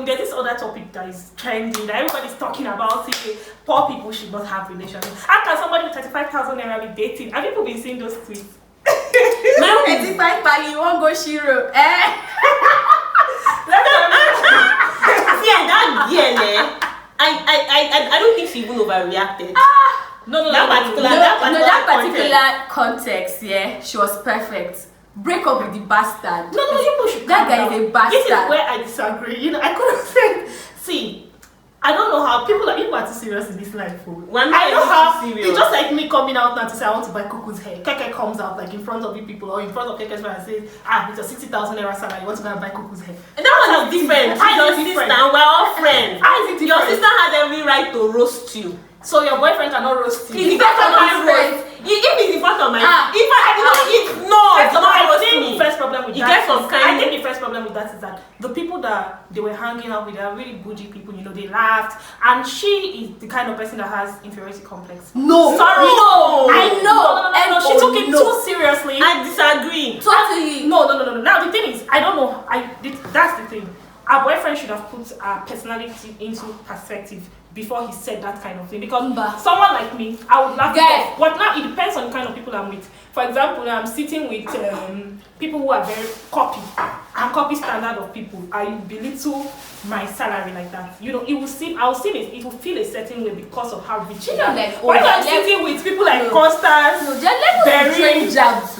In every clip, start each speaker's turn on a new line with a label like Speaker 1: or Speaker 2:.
Speaker 1: there's this other topic that is trending that everybody's talking about. Poor people should not have relationships. How can somebody with 35,000 naira be dating? Have people been seeing those tweets?
Speaker 2: My 35 pali, you won't go Shiro.
Speaker 3: That girl, I don't think she even overreacted.
Speaker 1: No,
Speaker 3: that particular
Speaker 2: context, yeah, she was perfect. Break up with the bastard.
Speaker 1: No, people should.
Speaker 2: That guy is a bastard.
Speaker 1: This is where I disagree. I could have said, see, I don't know how people are too serious in this life. I know how serious. It's just like me coming out now to say I want to buy Kuku's hair. Keke comes out like in front of you people or in front of Keke's friend and says, with your 60,000 naira salary, you want to go and buy Kuku's hair.
Speaker 3: And that one is different. Your sister, we're all friends.
Speaker 1: How is it different?
Speaker 3: Your sister has every right to roast you.
Speaker 1: So your boyfriend cannot roast you.
Speaker 3: If it's in front of my I think the first problem with that is that the people that they were hanging out with are really bougie people, they laughed, and she is the kind of person that has inferiority complex.
Speaker 2: I know.
Speaker 1: No, she took it too seriously.
Speaker 3: I disagree.
Speaker 2: Totally.
Speaker 1: No. Now the thing is, I don't know. That's the thing. Our boyfriend should have put our personality into perspective before he said that kind of thing, because someone like me, I would laugh it off. But now it depends on the kind of people I'm with. For example, I'm sitting with people who are very copy standard of people. I belittle my salary like that. It will feel a certain way because of how rich you are. But if I'm sitting with people like Constance,
Speaker 2: very jobs.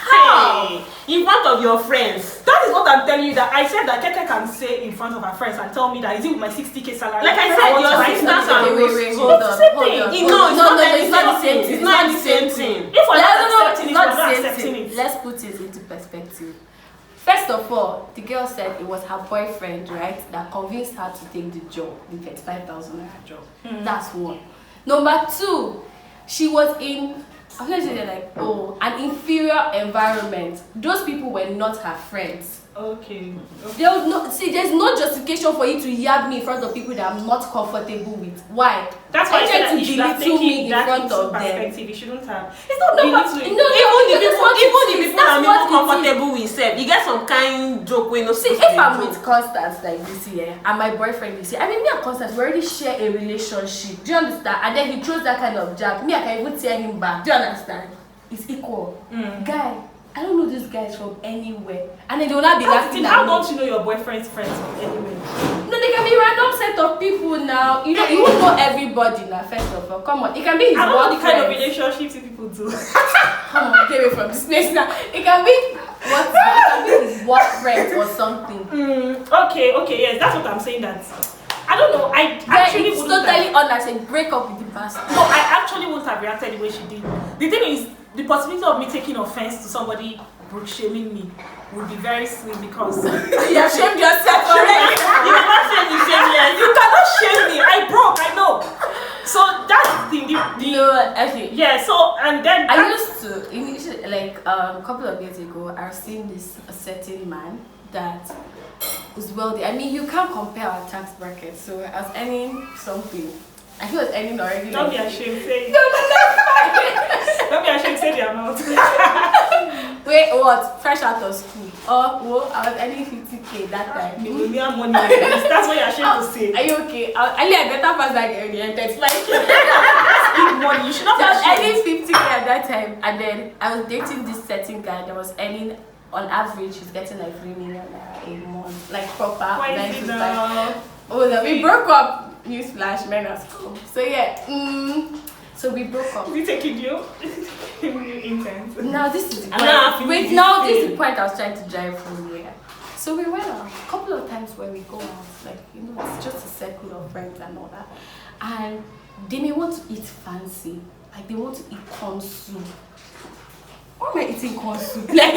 Speaker 3: How? In front of your friends.
Speaker 1: That is what I'm telling you. That I said that Keke can say in front of her friends and tell me that is it with my 60k salary?
Speaker 3: Like I said, your sisters are
Speaker 2: wait, hold on.
Speaker 3: It's not the same thing. It's not the same thing.
Speaker 1: If we're not accepting it,
Speaker 2: let's put it into perspective. First of all, the girl said it was her boyfriend, right, that convinced her to take the job, the 35,000 naira job. That's one. Number two, she was in an inferior environment. Those people were not her friends.
Speaker 1: Okay.
Speaker 2: There's no justification for you to yab me in front of people that I'm not comfortable with. Why?
Speaker 1: That's why I said that you should have taken
Speaker 2: me in front of them.
Speaker 1: You shouldn't have.
Speaker 2: It's not
Speaker 3: even the people I'm not comfortable with, you get some kind joke when you
Speaker 2: see. If I'm with Constance like this year and my boyfriend this year, me and Constance we already share a relationship. Do you understand? And then he throws that kind of jab. Me, I can even tear him back. Do you understand? It's equal. Guy, I don't know these guys from anywhere, and they will not be laughing at me.
Speaker 1: How don't you know your boyfriend's friends from anywhere?
Speaker 2: No, they can be random set of people now. You won't know everybody now. First of all, come on. It can be his
Speaker 1: I don't know the kind of
Speaker 2: friends.
Speaker 1: relationships people do.
Speaker 2: Come on, get away from this place now. It can be his work friends or something.
Speaker 1: Okay, yes, that's what I'm saying. That I don't know. I actually
Speaker 2: it's totally unnecessary. Break up with the bastard.
Speaker 1: No, I actually wouldn't have reacted the way she did. The thing is, the possibility of me taking offense to somebody shaming me would be very slim because
Speaker 2: you have shamed yourself already.
Speaker 3: You cannot shame me, shameless.
Speaker 1: You cannot shame me. I broke. I know. So that's the thing. Yeah. So and then
Speaker 2: I used to initially, like a couple of years ago, I was seeing a certain man that was wealthy. I mean, you can't compare our tax bracket. So I was earning something. I think I was earning already.
Speaker 1: Don't be ashamed. Say
Speaker 2: no.
Speaker 1: Don't be ashamed. Say the amount.
Speaker 2: Wait, what? Fresh out of school? I was earning 50k that time.
Speaker 1: You will need money. That's what you're ashamed to say.
Speaker 2: Are you okay? I better pass that girl. It's like
Speaker 1: big money. You should not.
Speaker 2: I was earning 50k at that time, and then I was dating this certain guy that was earning. On average, he's getting like 3 million a month, like proper.
Speaker 1: Why is it now?
Speaker 2: We broke up. Newsflash, men are school. So yeah, so we broke up.
Speaker 1: Is he taking you? Intense.
Speaker 2: Now this is the point. This is the point I was trying to drive from here. So we went out a couple of times where we go out, like it's just a circle of friends and all that, and they may want to eat fancy, like they want to eat corn soup. Why am I eating corn soup? Like,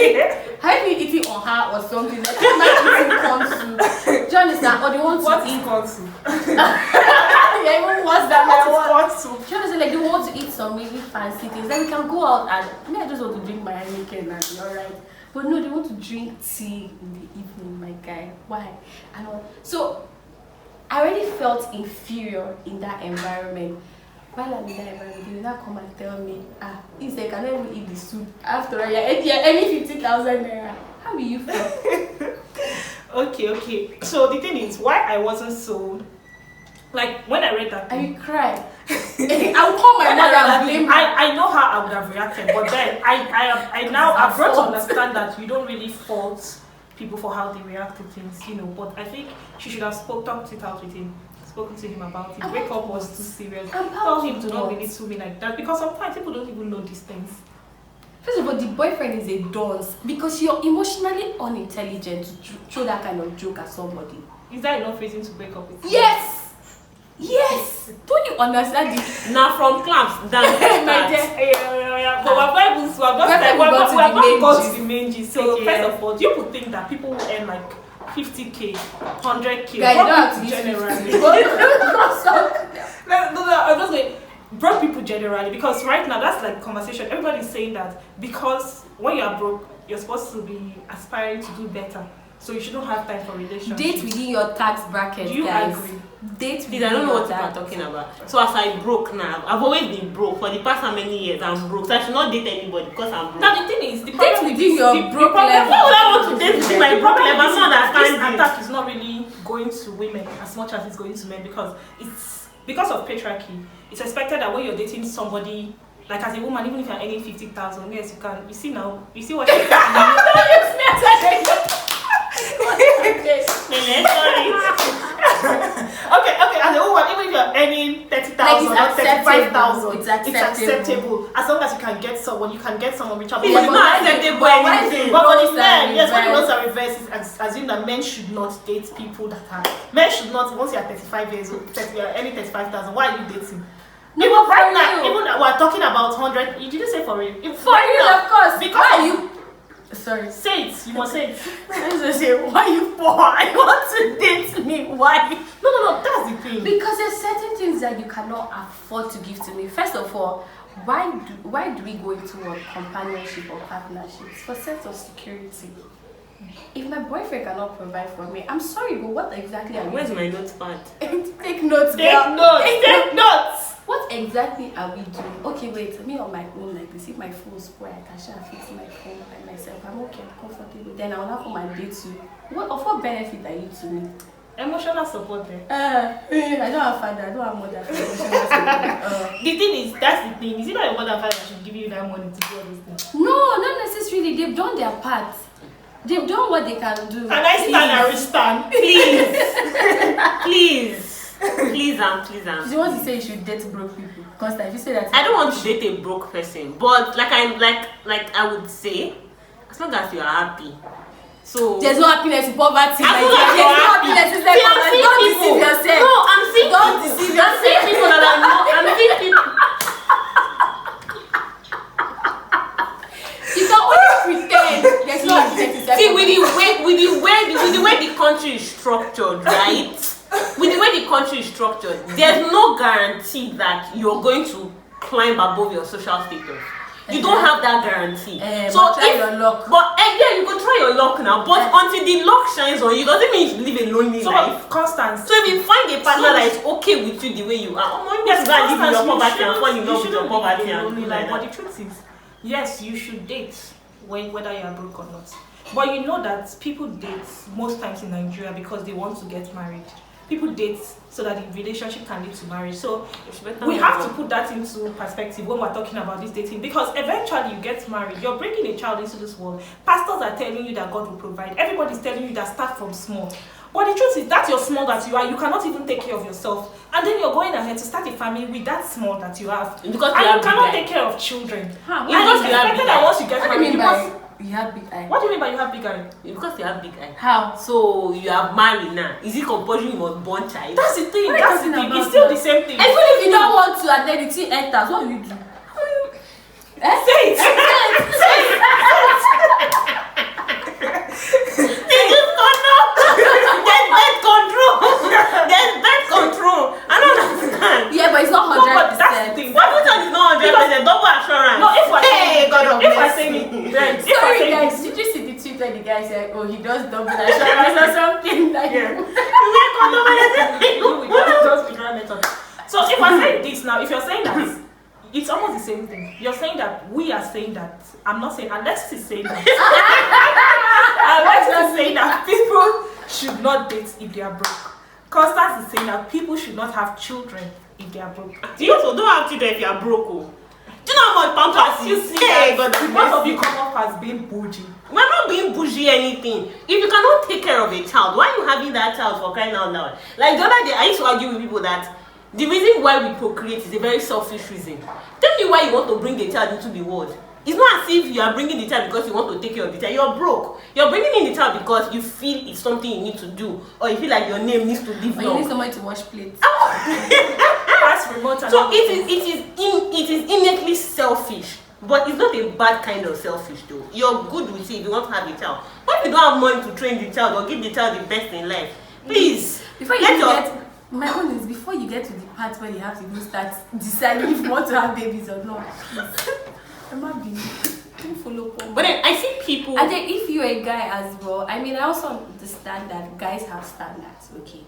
Speaker 2: have you been eating on her or something? Like, I'm not eating corn soup. Do you understand? Or they want to eat
Speaker 1: corn soup?
Speaker 2: Yeah, even worse than
Speaker 1: corn soup.
Speaker 2: Do you understand? Like, they want to eat some maybe fancy things. Then we can go out and I just want to drink my Heineken and be alright. But no, they want to drink tea in the evening, my guy. Why? And all. So I already felt inferior in that environment. While I'm in that environment, they will not come and tell me, if they cannot even eat the soup. After all, you're earning 50,000 naira. How will you feel?
Speaker 1: Okay. So the thing is, why I wasn't so, like, when I read that
Speaker 2: and you cry. I will call my mother and blame her.
Speaker 1: I know how I would have reacted, but then I've brought to understand that you don't really fault people for how they react to things, But I think she should have talked it out with him, spoken to him about it. Break up was too serious. Tell him to not really sue me like that, because sometimes people don't even know these things.
Speaker 2: First of all, the boyfriend is a dunce because you're emotionally unintelligent to throw that kind of joke at somebody.
Speaker 1: Is that enough reason to break up with him?
Speaker 2: Yes! Don't you understand this?
Speaker 3: Now from claps down.
Speaker 1: My dear. Yeah. But we have not got to the main gist. So first of all, do you think that people will earn like 50k, 100k?
Speaker 2: Yeah, you don't have to be
Speaker 1: generally. No, I'm just saying, broke people generally, because right now that's like conversation. Everybody's saying that because when you are broke, you're supposed to be aspiring to do better. So you shouldn't have time for relationships.
Speaker 2: Date within your tax bracket,
Speaker 1: Do you
Speaker 2: guys.
Speaker 1: agree?
Speaker 2: Date
Speaker 3: Please,
Speaker 2: within
Speaker 3: I don't know
Speaker 2: your
Speaker 3: what you are
Speaker 2: tax.
Speaker 3: talking about. So as I broke now, I've always been broke for the past how many years. I'm broke, so I should not date anybody because I'm broke.
Speaker 1: Now the thing is, the
Speaker 2: Date
Speaker 1: problem
Speaker 2: within your broke level.
Speaker 3: Why would I want to date within my broke level? I'm not
Speaker 1: This
Speaker 3: understanding.
Speaker 1: attack is not really going to women as much as it's going to men, because it's because of patriarchy. It's expected that when you're dating somebody, like as a woman, even if you're earning 50,000, yes, you can. You see what you Okay, as a woman, even if you're earning 30,000 or 35,000, it's acceptable. As long as you can get someone, reachable.
Speaker 3: It's not acceptable anything.
Speaker 1: But for the men, yes, when the roles are reversed, it's assumed that men should not date people that are. Men should not, once you're 35 years old, you're earning 35,000, why are you dating?
Speaker 2: No,
Speaker 1: Right now, even we're talking about 100, you didn't say for real.
Speaker 2: For real, of course.
Speaker 1: Because
Speaker 2: why are you? Sorry.
Speaker 1: Say it, you must say it.
Speaker 2: I was gonna say, why are you poor? I want to date me. Why?
Speaker 1: No, that's the thing.
Speaker 2: Because there's certain things that you cannot afford to give to me. First of all, why do we go into a companionship or partnerships? For sense of security. If my boyfriend cannot provide for me, I'm sorry, but what exactly are you
Speaker 3: Where's
Speaker 2: doing?
Speaker 3: my notepad?
Speaker 2: Take notes,
Speaker 1: Take
Speaker 2: girl.
Speaker 1: notes.
Speaker 2: What exactly are we doing? Okay, wait, me on my own, like this, if my phone spoil, I can share fix my phone by myself. I'm okay, I'm comfortable. Then I'll now come and date you. What benefit are you to me?
Speaker 1: Emotional support there.
Speaker 2: I don't have father, I don't have mother for emotional support.
Speaker 1: The thing is, that's the thing. Is it not your mother and father that should give you that money to do all these things?
Speaker 2: No, not necessarily. They've done their part. They've done what they can do.
Speaker 1: Can I stand and restand?
Speaker 3: Please.
Speaker 2: You want to say you should date broke people? Because if you say that,
Speaker 3: I don't want to date a broke person, but like I would say, as long as you are happy. So
Speaker 2: there's no happiness in poverty.
Speaker 3: As long as
Speaker 2: There's
Speaker 3: you're
Speaker 2: no
Speaker 3: happy.
Speaker 2: happiness in
Speaker 3: See, I'm
Speaker 2: poverty.
Speaker 3: seeing
Speaker 2: Don't
Speaker 3: people.
Speaker 2: deceive yourself.
Speaker 3: No, I'm seeing
Speaker 2: Don't
Speaker 3: people.
Speaker 2: deceive
Speaker 3: I'm seeing people that I know. I'm seeing people.
Speaker 2: You can only pretend. There's no happiness in
Speaker 3: See, with the way the country is structured, right? With the way the country is structured, there's no guarantee that you're going to climb above your social status. You don't have that guarantee.
Speaker 2: So try your luck.
Speaker 3: But yeah, you can try your luck now. But until the luck shines on you, doesn't mean you should live a lonely life.
Speaker 1: Constance.
Speaker 3: So if you find a partner that is okay with you the way you are, yes, you live in your poverty and fall in love with your poverty and do like that.
Speaker 1: But the truth is, yes, you should date whether you are broke or not. But you know that people date most times in Nigeria because they want to get married. People date so that the relationship can lead to marriage. So we have to put that into perspective when we're talking about this dating, because eventually you get married, you're bringing a child into this world. Pastors are telling you that God will provide. Everybody's telling you that start from small. But the truth is that you're small that you are, you cannot even take care of yourself. And then you're going ahead to start a family with that small that you have.
Speaker 3: Because
Speaker 1: you cannot take care of children.
Speaker 2: Huh,
Speaker 1: And it's expected that once you get married,
Speaker 2: you have big eye?
Speaker 1: What do you mean by you have big eye?
Speaker 3: Because you have big eye.
Speaker 2: How?
Speaker 3: So you are married now. Is it compulsory you must born child?
Speaker 1: That's the thing.
Speaker 2: What
Speaker 1: That's the thing. It's still the same thing.
Speaker 2: Even if you don't want to and then the thing enters, what will you do?
Speaker 1: Say it. Say it.
Speaker 3: There's birth control. I don't understand.
Speaker 2: Yeah, but it's not 100%.
Speaker 1: But that's the thing.
Speaker 3: What is not 100%? Double assurance.
Speaker 1: No, if we're saying,
Speaker 3: God of
Speaker 1: if we're
Speaker 3: mercy.
Speaker 1: saying, then if we're
Speaker 2: Sorry
Speaker 1: saying
Speaker 2: guys, did you see the tweet where the guy said, oh, he does double assurance or something like
Speaker 1: Yeah.
Speaker 2: that?
Speaker 1: So if I'm saying this now, if you're saying that, it's almost the same thing. You're saying that we are saying that. I'm not saying Alexis is saying that. Alexis is saying that people should not date if they are broke. Constance is saying that people should not have children if they are broke.
Speaker 3: You also don't have children if you are broke. Oh. Do you know how much pampers
Speaker 1: you see that? Most of you come up as being bougie.
Speaker 3: We're not being bougie anything. If you cannot take care of a child, why are you having that child for crying out loud? Like the other day, I used to argue with people that the reason why we procreate is a very selfish reason. Tell me why you want to bring the child into the world. It's not as if you are bringing the child because you want to take care of the child. You're broke. You're bringing in the child because you feel it's something you need to do, or you feel like your name needs to live
Speaker 2: Or
Speaker 3: long.
Speaker 2: you need somebody to wash plates.
Speaker 1: That's remote.
Speaker 3: So it is innately selfish, but it's not a bad kind of selfish though. You're good with it if you want to have a child. But if you don't have money to train the child or give the child the best in life, please.
Speaker 2: Before you get my own is before you get to the part where you have to even start deciding if you want to have babies or not. I'm not being. Don't follow.
Speaker 3: But then I see people.
Speaker 2: And then if you're a guy as well, I mean, I also understand that guys have standards. Okay.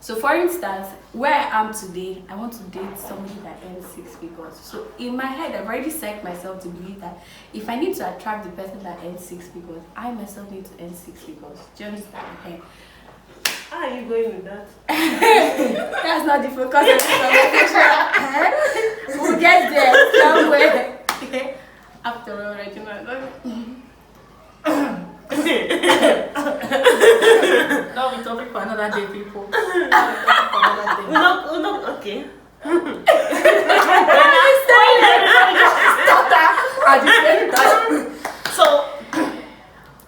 Speaker 2: So for instance, where I am today, I want to date somebody that earns 6 figures. So in my head, I've already psyched myself to believe that if I need to attract the person that earns 6 figures, I myself need to earn 6 figures. Do you understand? Okay.
Speaker 3: How are you going with that?
Speaker 2: That's not the focus of the conversation. We'll get there somewhere. After all, Regina. That'll be topic for another day, people.
Speaker 3: No, okay.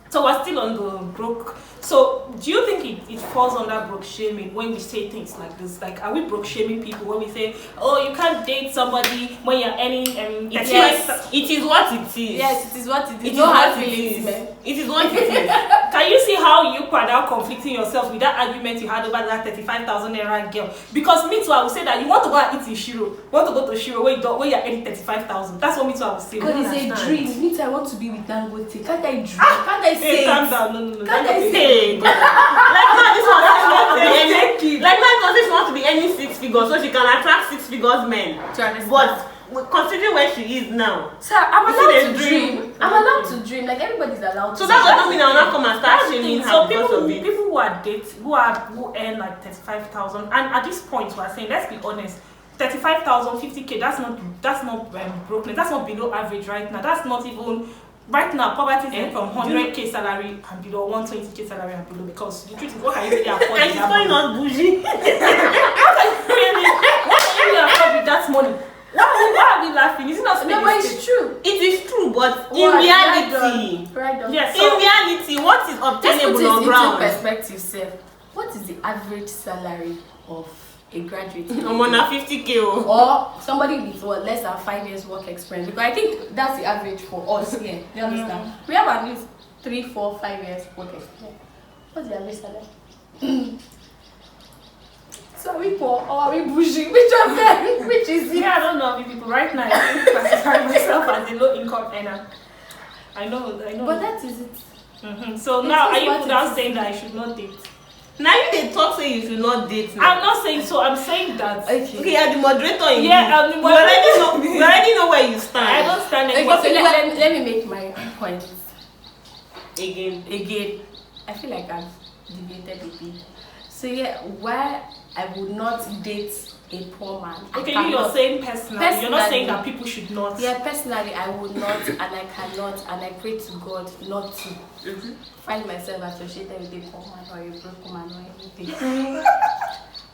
Speaker 1: So we're still on the broke. So do you think it falls under broke shaming when we say things like this? Like, are we broke shaming people when we say, oh, you can't date somebody when you're earning
Speaker 3: Yes, it is what it is.
Speaker 2: Yes, it is what it is.
Speaker 3: It is what it is. It is what it is.
Speaker 1: Can you see how you are now conflicting yourself with that argument you had over that 35,000 naira girl? Because me too, I would say that you want to go and eat in Shiro, you want to go to Shiro where you're earning 35,000. That's what me too, I would say.
Speaker 2: God, it's a dream. Me too, I want to be with Dangote. Can't I dream? Can't I say?
Speaker 1: Hey, calm down. No.
Speaker 2: Can't I say?
Speaker 3: Like now this one wants to be any 6 figures, so she can attract 6 figures men. But considering where she is now,
Speaker 2: so I'm allowed to dream. I'm allowed to dream. Like everybody's allowed to.
Speaker 3: So that doesn't mean I'll not come and start shaming her.
Speaker 1: So
Speaker 3: because of it.
Speaker 1: people who earn like 35,000, and at this point we're saying, let's be honest, 35,000, 50k, that's not broken. That's not below average right now. That's not even. Right now, poverty is from 100k salary and below, 120k salary and below, because the truth is, what can you really afford?
Speaker 3: And she's calling us bougie.
Speaker 1: What can you really afford with that money? Why are we laughing? Is it not
Speaker 2: No, but it's true.
Speaker 3: It is true, but in reality,
Speaker 1: yes,
Speaker 3: in reality, what is obtainable on ground?
Speaker 2: Let's put it into perspective, sir. What is the average salary of a graduate?
Speaker 3: I'm on a 50k.
Speaker 2: Or somebody with less than 5 years work experience, because I think that's the average for us here. You understand? We have at least 3, 4, 5 years work experience. What's the average salary? So are we poor or are we bougie? Which of them? Which is it?
Speaker 1: I don't know people right now. I classify myself as a low income earner. I know.
Speaker 2: But that is it.
Speaker 1: So now are you now saying that I should not date?
Speaker 3: Now you they talk say you should not date now.
Speaker 1: I'm not saying so. I'm saying that.
Speaker 3: Okay, you're the moderator in
Speaker 1: you
Speaker 3: already know where you stand.
Speaker 1: I don't stand
Speaker 2: anymore. Okay, so let me make my point.
Speaker 3: Again.
Speaker 2: I feel like I've debated a bit. So yeah, why I would not date a poor man.
Speaker 1: Okay, you're saying personally. You're not saying that people should not.
Speaker 2: Yeah, personally, I would not, and I cannot, and I pray to God not to find myself associated with a poor man or a broke man or anything.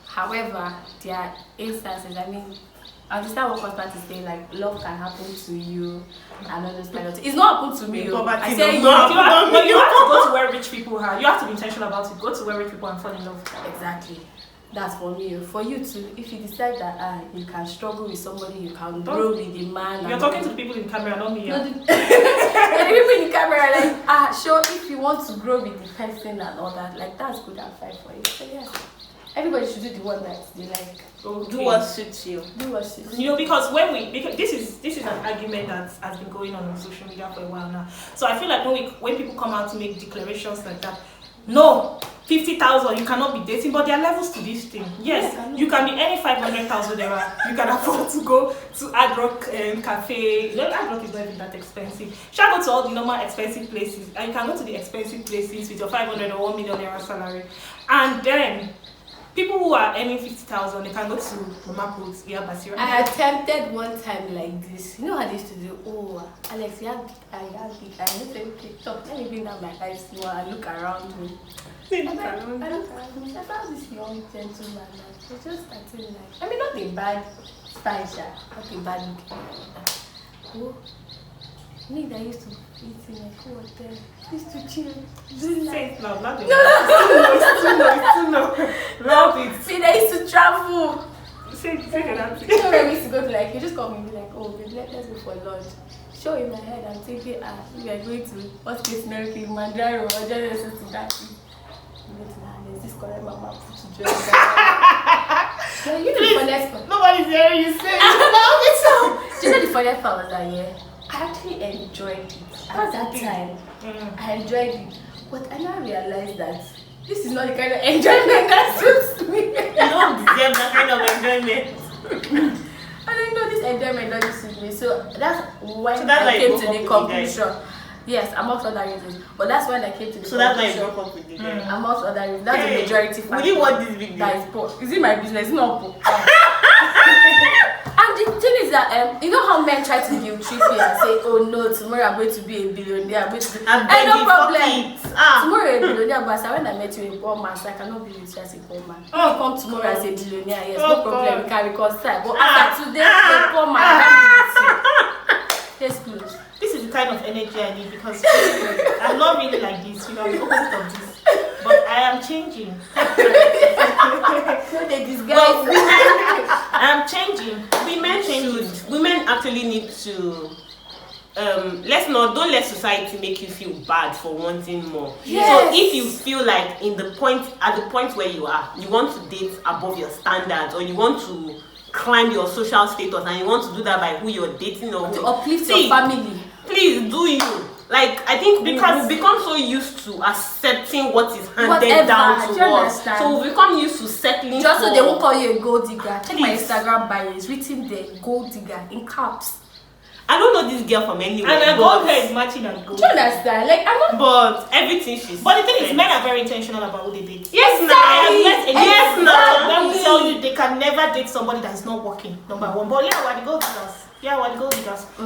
Speaker 2: However, there are instances. I mean, I understand what Constance is saying. Like, love can happen to you, and all those kind of things. It's not happened to me. I say you have
Speaker 1: to go to where rich people are. You have to be intentional about it. Go to where rich people and fall in love.
Speaker 2: Exactly. That's for me. For you too, if you decide that you can struggle with somebody, you can grow with the man.
Speaker 1: You're talking to the people in the camera, not me.
Speaker 2: No, the people in the camera, like, sure, if you want to grow with the person and all that, like, that's good and fine for you. So yeah, everybody should do the one that they like.
Speaker 3: Okay. Do what suits you.
Speaker 1: You know, because this is an argument that has been going on social media for a while now. So I feel like when people come out to make declarations like that, no, 50,000, you cannot be dating, but there are levels to this thing. Yes, you can be any 500,000 naira. You can afford to go to Hard Rock Cafe. You know, Hard Rock is not even that expensive. You shall go to all the normal expensive places, and you can go to the expensive places with your 500 or 1 million naira salary. And then, people who are earning 50,000, they can go to Mama Put, Basira.
Speaker 2: I attempted one time like this. You know how they used to do? Oh, Alex, you have big eye, you have big eye. I need to take top. Let me bring down my eyes more and look around me. I look around me. I found this young gentleman. He's just starting like, I mean, not a bad style, not a bad looking. Oh, me that used to eat in a hotel. Used to chill.
Speaker 1: Say it loud, not
Speaker 2: No,
Speaker 1: it's too low. Loud it.
Speaker 2: See, they used to travel.
Speaker 1: Say that.
Speaker 2: You know when we used to go to like, you just call me and be like, oh, babe, let's go for lunch. Show in my head, I'm thinking, we are going to, what's case scenario, Kilimanjaro, or just to that. There's this correct mama put to dress. Yeah, you know the funniest part.
Speaker 1: Nobody's hearing you say it.
Speaker 2: Do you know the funniest part was that, yeah? I actually enjoyed it at that time. I enjoyed it. But I now realized that this is not the kind of enjoyment that suits me.
Speaker 3: You don't deserve that kind of enjoyment.
Speaker 2: I don't know, this enjoyment doesn't suit me. So that's when
Speaker 3: that's
Speaker 2: I
Speaker 3: like
Speaker 2: came to the conclusion. Yes, amongst other reasons. But that's when I came to the
Speaker 3: So that's why you
Speaker 2: conclusion.
Speaker 3: broke up with the guy.
Speaker 2: Amongst other reasons. That's the majority factor.
Speaker 3: Will you watch this video?
Speaker 2: That is poor. Is it my business? It's not poor. And the thing is that you know how men try to guilt trip you and say, oh no, tomorrow I'm going to be a billionaire, I'm going to be no problem. Tomorrow a billionaire, but when I met you a poor man, so I cannot be with you as a poor man. If you come tomorrow as a billionaire, yes, no problem, we can reconcile. But after today, a poor man, I can't be with you. Let's close.
Speaker 1: This is the kind of energy I need because I'm not really like this, you know, I'm the opposite of this. But I am changing.
Speaker 2: So they disguise.
Speaker 1: I am changing.
Speaker 3: Women actually need to don't let society make you feel bad for wanting more.
Speaker 2: Yes.
Speaker 3: So if you feel like at the point where you are, you want to date above your standards, or you want to climb your social status, and you want to do that by who you're dating or
Speaker 2: to uplift your family,
Speaker 3: please do you. Like, I think because we've become so used to accepting what is handed down to us. So we've become used to settling.
Speaker 2: Just so they won't call you a gold digger. Check my Instagram bio, it's written there, gold digger in caps.
Speaker 3: I don't know this girl from anywhere.
Speaker 1: And her gold hair is matching and gold.
Speaker 2: Do you understand? Like, I'm not.
Speaker 3: But everything she's.
Speaker 1: But the thing is, men are very intentional about who they date.
Speaker 3: Yes,
Speaker 1: Yes, now. Let me tell you, they can never date somebody that is not working. Number one. But yeah, we're the gold diggers.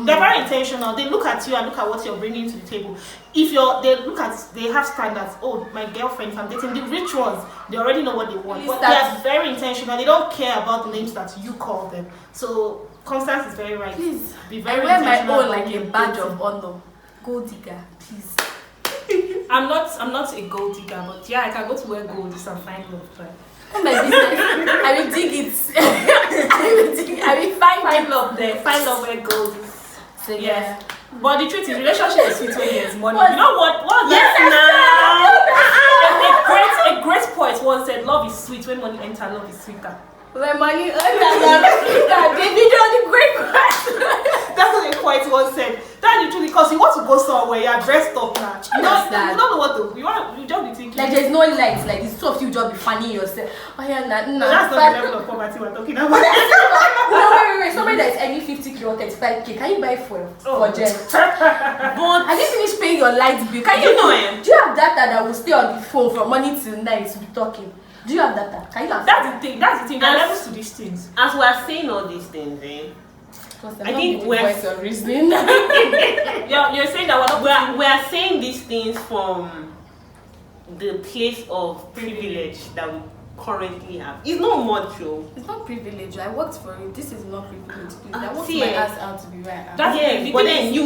Speaker 1: They're very intentional. They look at you and look at what you're bringing to the table. They have standards. Oh, my girlfriend, if I'm dating the rich ones, they already know what they want. But they are very intentional. They don't care about the names that you call them. So Constance is very right.
Speaker 2: Please,
Speaker 1: be very
Speaker 2: I wear my
Speaker 1: intentional
Speaker 2: own like a badge of honor. Gold digger, please.
Speaker 1: I'm not a gold digger, but yeah, I can go to where gold is and find love. But
Speaker 2: my business, I will dig it. I will find love there.
Speaker 1: Find love where gold is.
Speaker 2: So yeah.
Speaker 1: But the truth is, relationship is sweet when there's money.
Speaker 2: What?
Speaker 1: You know what?
Speaker 2: Yes,
Speaker 1: a great poet once said, "Love is sweet when money enters. Love is sweeter."
Speaker 2: When money enters, love is sweeter. The video, the great question.
Speaker 1: That's what a poet once said. That's the truth, because you want to go somewhere, you're dressed up now. You don't know what to. You just be thinking.
Speaker 2: Like there's no lights. Like it's two of you just be fanning yourself. Oh yeah,
Speaker 1: that's not the level of poverty we're talking about.
Speaker 2: No, wait. Somebody that's earning 50k or 35k, can you buy fuel for jet?
Speaker 3: But
Speaker 2: have you finished paying your light bill? Can you know? Do you have data that will stay on the phone from morning till night to be talking? Do you have data? Can you have?
Speaker 1: That's the thing. There are levels to these things.
Speaker 3: As we are saying all these things, I think
Speaker 2: we're reasoning.
Speaker 1: You're saying that
Speaker 3: we are saying these things from the place of privilege that we currently have. It's not much, though.
Speaker 2: It's not privilege. I worked for it. This is not privilege. Please. I worked
Speaker 3: my
Speaker 2: ass out to be right.
Speaker 3: But then you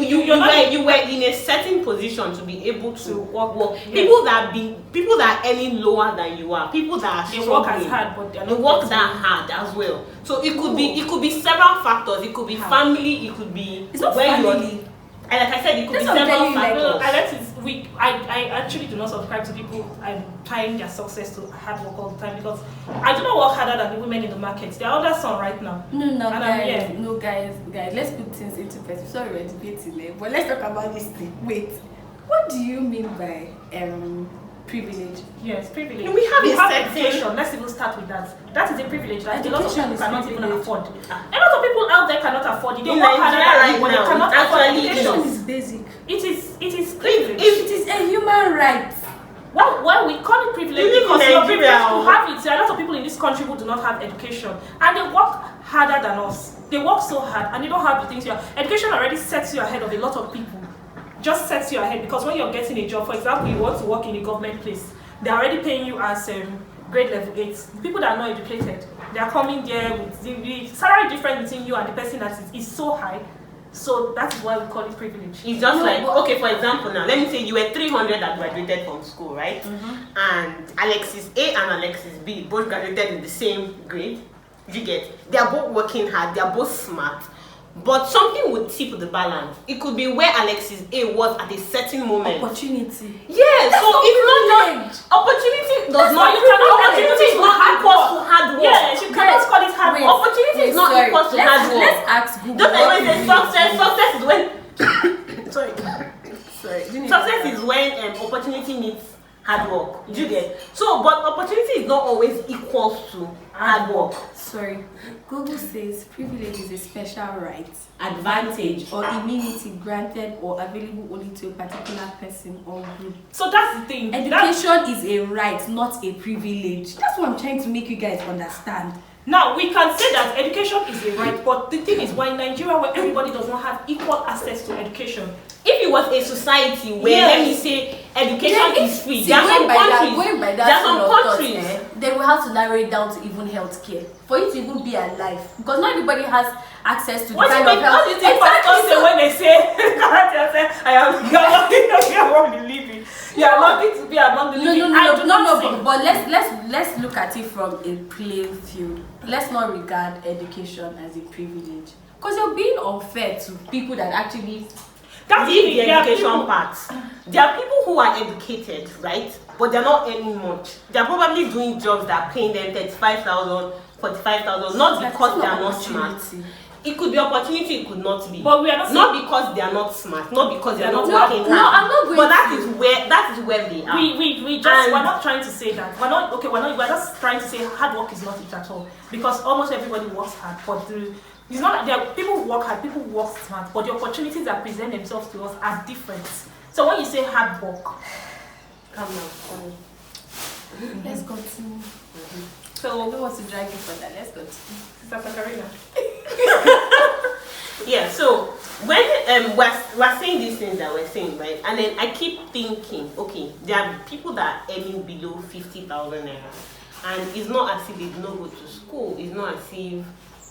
Speaker 3: were in a certain position to be able to work. Yes. People that are earning lower than you are. People that are struggling.
Speaker 1: They work as hard, but
Speaker 3: they work that hard as well. So it could be several factors. It could be family. It could be
Speaker 2: it's not family.
Speaker 3: And like I said, it could be several factors.
Speaker 1: I actually do not subscribe to people tying their success to hard work all the time, because I do not work harder than the women in the market. They are under sun right now.
Speaker 2: No, guys, let's put things into perspective. Sorry, we're debating there, but let's talk about this thing. Wait, what do you mean by privilege.
Speaker 1: Yes, privilege.
Speaker 3: We have
Speaker 1: education. Let's even start with that. That is a privilege that a lot of
Speaker 2: Education
Speaker 1: people
Speaker 2: is
Speaker 1: cannot even
Speaker 2: privilege.
Speaker 1: afford. A lot of people out there cannot afford it. They
Speaker 3: In
Speaker 1: work harder
Speaker 3: Nigeria
Speaker 1: than
Speaker 3: right
Speaker 1: you, but they
Speaker 3: now,
Speaker 1: cannot afford
Speaker 3: actually,
Speaker 1: education.
Speaker 2: Education is basic.
Speaker 1: It is privilege.
Speaker 2: It is a human right.
Speaker 1: Well, we call it privilege
Speaker 3: You live
Speaker 1: because
Speaker 3: in
Speaker 1: you're
Speaker 3: Nigeria,
Speaker 1: privileged to have it. There are a lot of people in this country who do not have education, and they work harder than us. They work so hard, and they don't have the things here. Education already sets you ahead of a lot of people. Just sets you ahead because when you're getting a job, for example, you want to work in a government place, they're already paying you as grade level 8. People that are not educated, they are coming there with the salary difference between you and the person that is so high. So that is why we call it privilege.
Speaker 3: It's just okay, for example, now let me say you were 300 that graduated from school, right?
Speaker 2: Mm-hmm.
Speaker 3: And Alexis A and Alexis B both graduated in the same grade. You get? They are both working hard. They are both smart. But something would tip the balance. It could be where Alexis A was at a certain moment.
Speaker 2: Opportunity.
Speaker 3: Yes,
Speaker 2: That's
Speaker 3: so
Speaker 2: not
Speaker 3: it's not
Speaker 2: privilege.
Speaker 3: just opportunity does
Speaker 1: That's
Speaker 3: not
Speaker 1: why you cannot
Speaker 3: opportunity is not equal to hard work.
Speaker 1: Yes, you cannot call it hard work.
Speaker 3: Opportunity is not equal to hard work.
Speaker 2: Let's ask Google.
Speaker 3: Just like when
Speaker 2: what
Speaker 3: they say success, success is when sorry.
Speaker 2: Sorry.
Speaker 3: Success is when opportunity meets hard work. Do you get? So, but opportunity is not always equal to hard work.
Speaker 2: Sorry. Google says privilege is a special right,
Speaker 3: Advantage.
Speaker 2: or immunity granted or available only to a particular person or group.
Speaker 1: So that's the thing.
Speaker 2: Education is a right, not a privilege. That's what I'm trying to make you guys understand.
Speaker 1: Now, we can say that education is a right, but the thing is, why in Nigeria, where everybody does not have equal access to education,
Speaker 3: If it was a society where, let me say, education is free, there are some countries,
Speaker 2: then we have to narrow it down to even healthcare for it to even be alive, because not everybody has access to the kind of health.
Speaker 1: What do you think pastors say when they say, I won't believe it. You are lucky to be among the living.
Speaker 2: No, but let's look at it from a playing field. Let's not regard education as a privilege, because you're being unfair to people that actually
Speaker 3: leave the education part. There are people who are educated, right? But they're not earning much. They're probably doing jobs that are paying them 35,000, 45,000, not because they are not smart. It could be opportunity, it could not be.
Speaker 1: But we are not
Speaker 3: because they are not smart, not because they are not
Speaker 2: No,
Speaker 3: working hard.
Speaker 2: I'm not going.
Speaker 3: But that is where they are.
Speaker 1: We're not trying to say that. We're just trying to say hard work is not it at all. Because almost everybody works hard, but it's not like there are people who work hard, people who work smart, but the opportunities that present themselves to us are different. So when you say hard work,
Speaker 3: Come now.
Speaker 2: Let's continue.
Speaker 1: so
Speaker 2: I don't want to drag you for that. Let's continue.
Speaker 1: Sister Katarina.
Speaker 3: Yeah, so when we're saying these things that we're saying, right? And then I keep thinking, okay, there are people that are earning below 50,000 naira, and it's not as if they do not go to school, it's not as if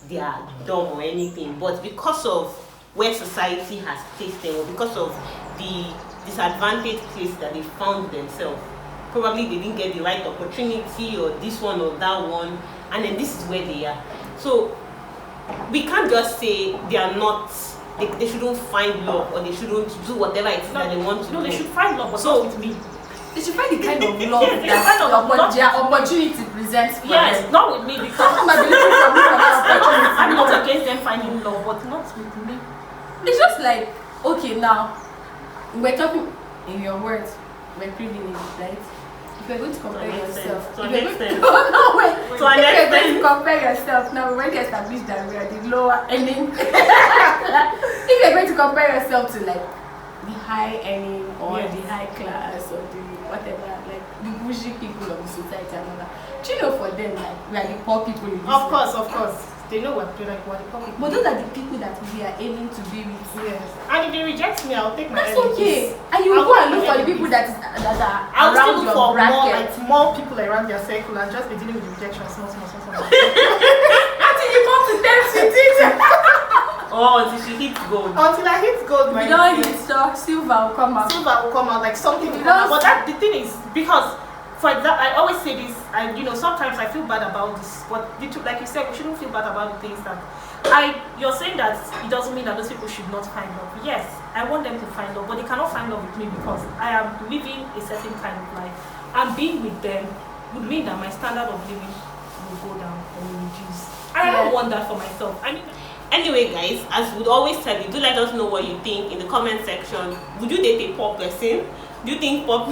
Speaker 3: they are dumb or anything, but because of where society has placed them, or because of the disadvantaged place that they found themselves, probably they didn't get the right opportunity, or this one or that one, and then this is where they are. So we can't just say they are not, they shouldn't find love, or they shouldn't do whatever it is that they want to do.
Speaker 1: No, they should find love, but
Speaker 3: So-
Speaker 1: not with me.
Speaker 2: They should find the kind of love
Speaker 1: Yes,
Speaker 2: that
Speaker 1: not-
Speaker 2: their opportunity presents for
Speaker 1: Yes,
Speaker 2: them.
Speaker 1: not with me, because
Speaker 2: Some might be looking for me for that opportunity.
Speaker 1: I'm not against them finding love, but not with me.
Speaker 2: It's just like, okay, now we're talking in your words, we're privileged, right? If you're going to compare yourself,
Speaker 3: To an
Speaker 2: if you're
Speaker 3: extent.
Speaker 2: going no, wait.
Speaker 3: To an
Speaker 2: If you're going
Speaker 3: extent.
Speaker 2: to compare yourself, now we've already established that we are the lower earning. If you're going to compare yourself to like the high earning or
Speaker 1: Yes.
Speaker 2: the high class or the whatever, like the bougie people of the society and all that, do you know for them, like we are the poor people in this
Speaker 1: Of
Speaker 2: world?
Speaker 1: course. They know what the public.
Speaker 2: But those are the people that we are aiming to be with.
Speaker 1: Yes. And if they reject me, I'll take my
Speaker 2: That's
Speaker 1: enemies.
Speaker 2: okay. And you will
Speaker 1: I'll
Speaker 2: go and
Speaker 1: take
Speaker 2: look
Speaker 1: my
Speaker 2: for the people
Speaker 1: enemies.
Speaker 2: that are
Speaker 1: I'll
Speaker 2: around
Speaker 1: still look
Speaker 2: your
Speaker 1: for
Speaker 2: bracket.
Speaker 1: more people around their circle and just be dealing with the rejection. Small.
Speaker 2: Until you come to terms with it.
Speaker 3: Oh, until she hits gold.
Speaker 1: Until I hit gold, my
Speaker 2: You don't
Speaker 1: dear.
Speaker 2: hit stuff, silver will come out.
Speaker 1: Silver will come out, like something will
Speaker 2: You
Speaker 1: come out.
Speaker 2: don't-
Speaker 1: But that the thing is, because for example, I always say this, and sometimes I feel bad about this, but like you said, we shouldn't feel bad about the things that you're saying that it doesn't mean that those people should not find love. Yes, I want them to find love, but they cannot find love with me because I am living a certain kind of life. And being with them would mean that my standard of living will go down or will reduce. And I don't want that for myself. I mean,
Speaker 3: Anyway, guys, as we'd always tell you, do let us know what you think in the comment section. Would you date a poor person? Do you think poor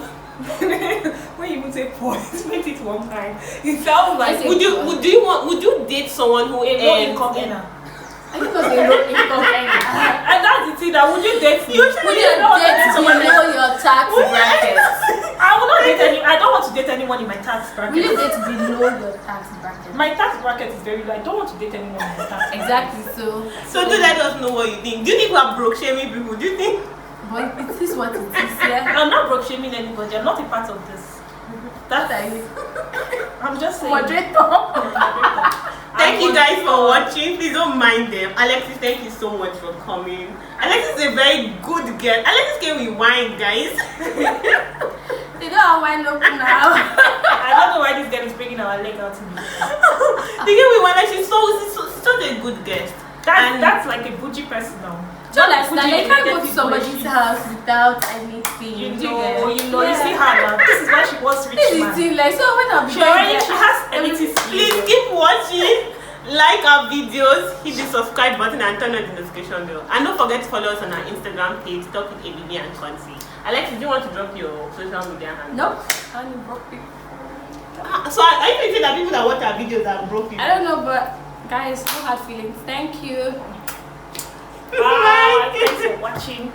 Speaker 1: When you even say pause, make it one time. It sounds like.
Speaker 3: Would you date someone who earns?
Speaker 2: I think because they wrote income earner.
Speaker 1: And that's the thing. That would you date me?
Speaker 2: Would you date someone below your tax bracket?
Speaker 1: I will not date any. I don't want to date anyone in my tax bracket.
Speaker 2: Will you date below your tax bracket?
Speaker 1: My tax bracket is very low. I don't want to date anyone in my tax bracket.
Speaker 2: Exactly.
Speaker 3: So do let us know what you think. Do you think we are broke shaming people? Do you think?
Speaker 2: But it is what it is. Yeah.
Speaker 1: I'm not broke shaming anybody. I'm not a part of this.
Speaker 2: That's it.
Speaker 1: I'm just saying.
Speaker 2: Moderator.
Speaker 3: Thank you guys for watching. Please don't mind them. Alexis, thank you so much for coming. Alexis is a very good girl. Alexis came with wine, guys.
Speaker 2: They don't have wine up now.
Speaker 1: I don't know why this girl is bringing our leg out to me.
Speaker 3: They came with wine. Like she's such a good guest.
Speaker 1: That's like a bougie person now.
Speaker 2: Don't understand. They can't go to somebody's house without anything.
Speaker 1: You see her now. This is why she was rich.
Speaker 2: This is it, like, so when I'm
Speaker 1: she has anything.
Speaker 3: Please keep watching, like our videos, hit the subscribe button and turn on the notification bell. And don't forget to follow us on our Instagram page, Talk with ABB and Concy. Alex, do you want to drop your social media handle?
Speaker 2: Nope. I only broke people.
Speaker 3: So I even say that people that watch our videos are broke people.
Speaker 2: I don't know, but guys, no hard feelings. Thank you.
Speaker 1: Bye. Thanks for watching.